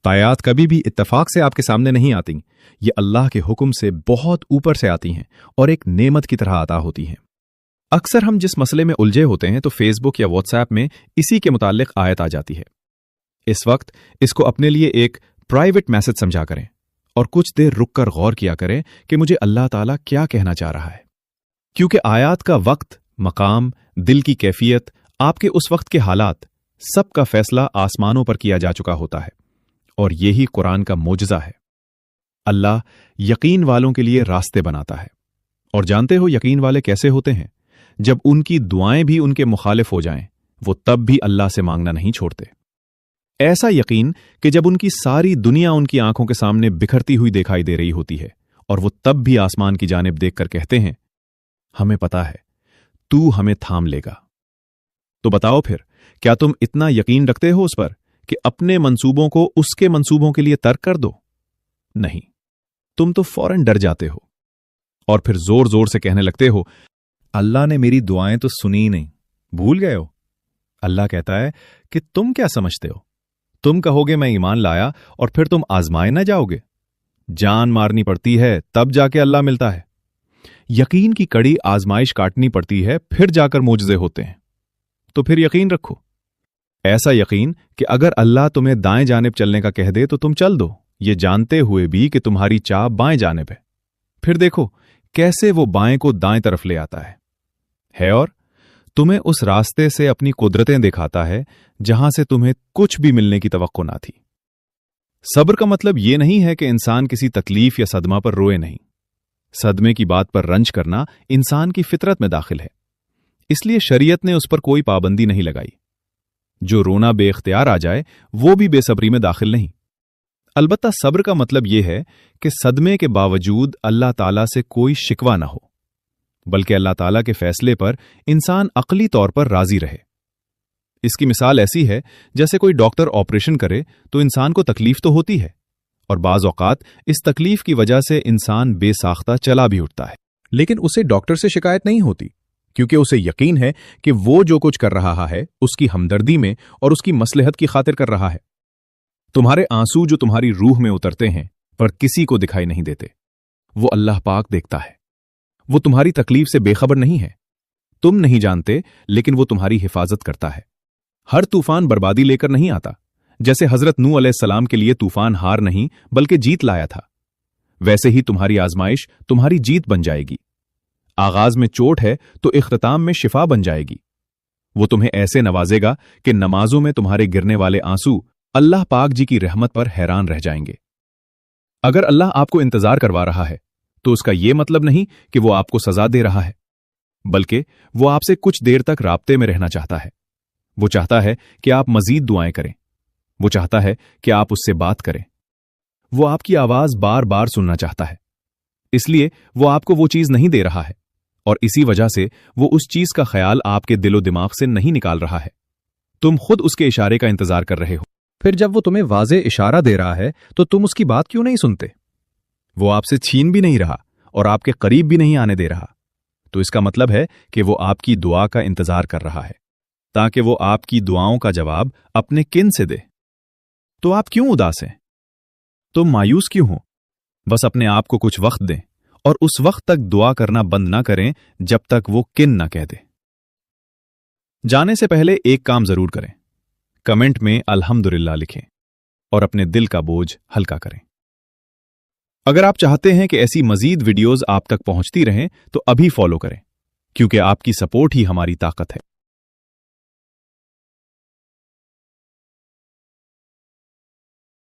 آیات کبھی بھی اتفاق سے آپ کے سامنے نہیں آتی، یہ اللہ کے حکم سے بہت اوپر سے آتی ہیں اور ایک نعمت کی طرح عطا ہوتی ہیں۔ اکثر ہم جس مسئلے میں الجھے ہوتے ہیں تو فیس بک یا واٹس ایپ میں اسی کے متعلق آیت آ جاتی ہے۔ اس وقت اس کو اپنے لیے ایک پرائیویٹ میسج سمجھا کریں اور کچھ دیر رک کر غور کیا کریں کہ مجھے اللہ تعالیٰ کیا کہنا چاہ رہا ہے، کیونکہ آیات کا وقت، مقام، دل کی کیفیت، آپ کے اس وقت کے حالات، سب کا فیصلہ آسمانوں پر کیا جا چکا ہوتا ہے، اور یہی قرآن کا معجزہ ہے۔ اللہ یقین والوں کے لیے راستے بناتا ہے، اور جانتے ہو یقین والے کیسے ہوتے ہیں؟ جب ان کی دعائیں بھی ان کے مخالف ہو جائیں، وہ تب بھی اللہ سے مانگنا نہیں چھوڑتے۔ ایسا یقین کہ جب ان کی ساری دنیا ان کی آنکھوں کے سامنے بکھرتی ہوئی دکھائی دے رہی ہوتی ہے اور وہ تب بھی آسمان کی جانب دیکھ کر کہتے ہیں، ہمیں پتا ہے تو ہمیں تھام لے گا۔ تو بتاؤ پھر، کیا تم اتنا یقین رکھتے ہو اس پر کہ اپنے منصوبوں کو اس کے منصوبوں کے لیے ترک کر دو؟ نہیں، تم تو فوراً ڈر جاتے ہو اور پھر زور زور سے کہنے لگتے ہو، اللہ نے میری دعائیں تو سنی نہیں، بھول گئے ہو۔ اللہ کہتا ہے کہ تم کیا سمجھتے ہو؟ تم کہو گے میں ایمان لایا اور پھر تم آزمائے نہ جاؤ گے؟ جان مارنی پڑتی ہے تب جا کے اللہ ملتا ہے۔ یقین کی کڑی آزمائش کاٹنی پڑتی ہے، پھر جا کر معجزے ہوتے ہیں۔ تو پھر یقین رکھو، ایسا یقین کہ اگر اللہ تمہیں دائیں جانب چلنے کا کہہ دے تو تم چل دو، یہ جانتے ہوئے بھی کہ تمہاری چاہ بائیں جانب ہے۔ پھر دیکھو کیسے وہ بائیں کو دائیں طرف لے آتا ہے اور تمہیں اس راستے سے اپنی قدرتیں دکھاتا ہے جہاں سے تمہیں کچھ بھی ملنے کی توقع نہ تھی۔ صبر کا مطلب یہ نہیں ہے کہ انسان کسی تکلیف یا صدمہ پر روئے نہیں۔ صدمے کی بات پر رنج کرنا انسان کی فطرت میں داخل ہے، اس لیے شریعت نے اس پر کوئی پابندی نہیں لگائی۔ جو رونا بے اختیار آ جائے وہ بھی بے صبری میں داخل نہیں۔ البتہ صبر کا مطلب یہ ہے کہ صدمے کے باوجود اللہ تعالیٰ سے کوئی شکوہ نہ ہو، بلکہ اللہ تعالیٰ کے فیصلے پر انسان عقلی طور پر راضی رہے۔ اس کی مثال ایسی ہے جیسے کوئی ڈاکٹر آپریشن کرے تو انسان کو تکلیف تو ہوتی ہے، اور بعض اوقات اس تکلیف کی وجہ سے انسان بے ساختہ چلا بھی اٹھتا ہے، لیکن اسے ڈاکٹر سے شکایت نہیں ہوتی، کیونکہ اسے یقین ہے کہ وہ جو کچھ کر رہا ہے اس کی ہمدردی میں اور اس کی مصلحت کی خاطر کر رہا ہے۔ تمہارے آنسو جو تمہاری روح میں اترتے ہیں پر کسی کو دکھائی نہیں دیتے، وہ اللہ پاک دیکھتا ہے۔ وہ تمہاری تکلیف سے بے خبر نہیں ہے، تم نہیں جانتے، لیکن وہ تمہاری حفاظت کرتا ہے۔ ہر طوفان بربادی لے کر نہیں آتا، جیسے حضرت نوح علیہ السلام کے لیے طوفان ہار نہیں بلکہ جیت لایا تھا، ویسے ہی تمہاری آزمائش تمہاری جیت بن جائے گی۔ آغاز میں چوٹ ہے تو اختتام میں شفا بن جائے گی۔ وہ تمہیں ایسے نوازے گا کہ نمازوں میں تمہارے گرنے والے آنسو اللہ پاک جی کی رحمت پر حیران رہ جائیں گے۔ اگر اللہ آپ کو انتظار کروا رہا ہے تو اس کا یہ مطلب نہیں کہ وہ آپ کو سزا دے رہا ہے، بلکہ وہ آپ سے کچھ دیر تک رابطے میں رہنا چاہتا ہے۔ وہ چاہتا ہے کہ آپ مزید دعائیں کریں، وہ چاہتا ہے کہ آپ اس سے بات کریں، وہ آپ کی آواز بار بار سننا چاہتا ہے، اس لیے وہ آپ کو وہ چیز نہیں دے رہا ہے، اور اسی وجہ سے وہ اس چیز کا خیال آپ کے دل و دماغ سے نہیں نکال رہا ہے۔ تم خود اس کے اشارے کا انتظار کر رہے ہو، پھر جب وہ تمہیں واضح اشارہ دے رہا ہے تو تم اس کی بات کیوں نہیں سنتے؟ وہ آپ سے چھین بھی نہیں رہا اور آپ کے قریب بھی نہیں آنے دے رہا، تو اس کا مطلب ہے کہ وہ آپ کی دعا کا انتظار کر رہا ہے تاکہ وہ آپ کی دعاؤں کا جواب اپنے کن سے دے۔ تو آپ کیوں اداس ہیں؟ تم مایوس کیوں ہو؟ بس اپنے آپ کو کچھ وقت دیں اور اس وقت تک دعا کرنا بند نہ کریں جب تک وہ کن نہ کہہ دے۔ جانے سے پہلے ایک کام ضرور کریں، کمنٹ میں الحمدللہ لکھیں اور اپنے دل کا بوجھ ہلکا کریں۔ اگر آپ چاہتے ہیں کہ ایسی مزید ویڈیوز آپ تک پہنچتی رہیں تو ابھی فالو کریں، کیونکہ آپ کی سپورٹ ہی ہماری طاقت ہے۔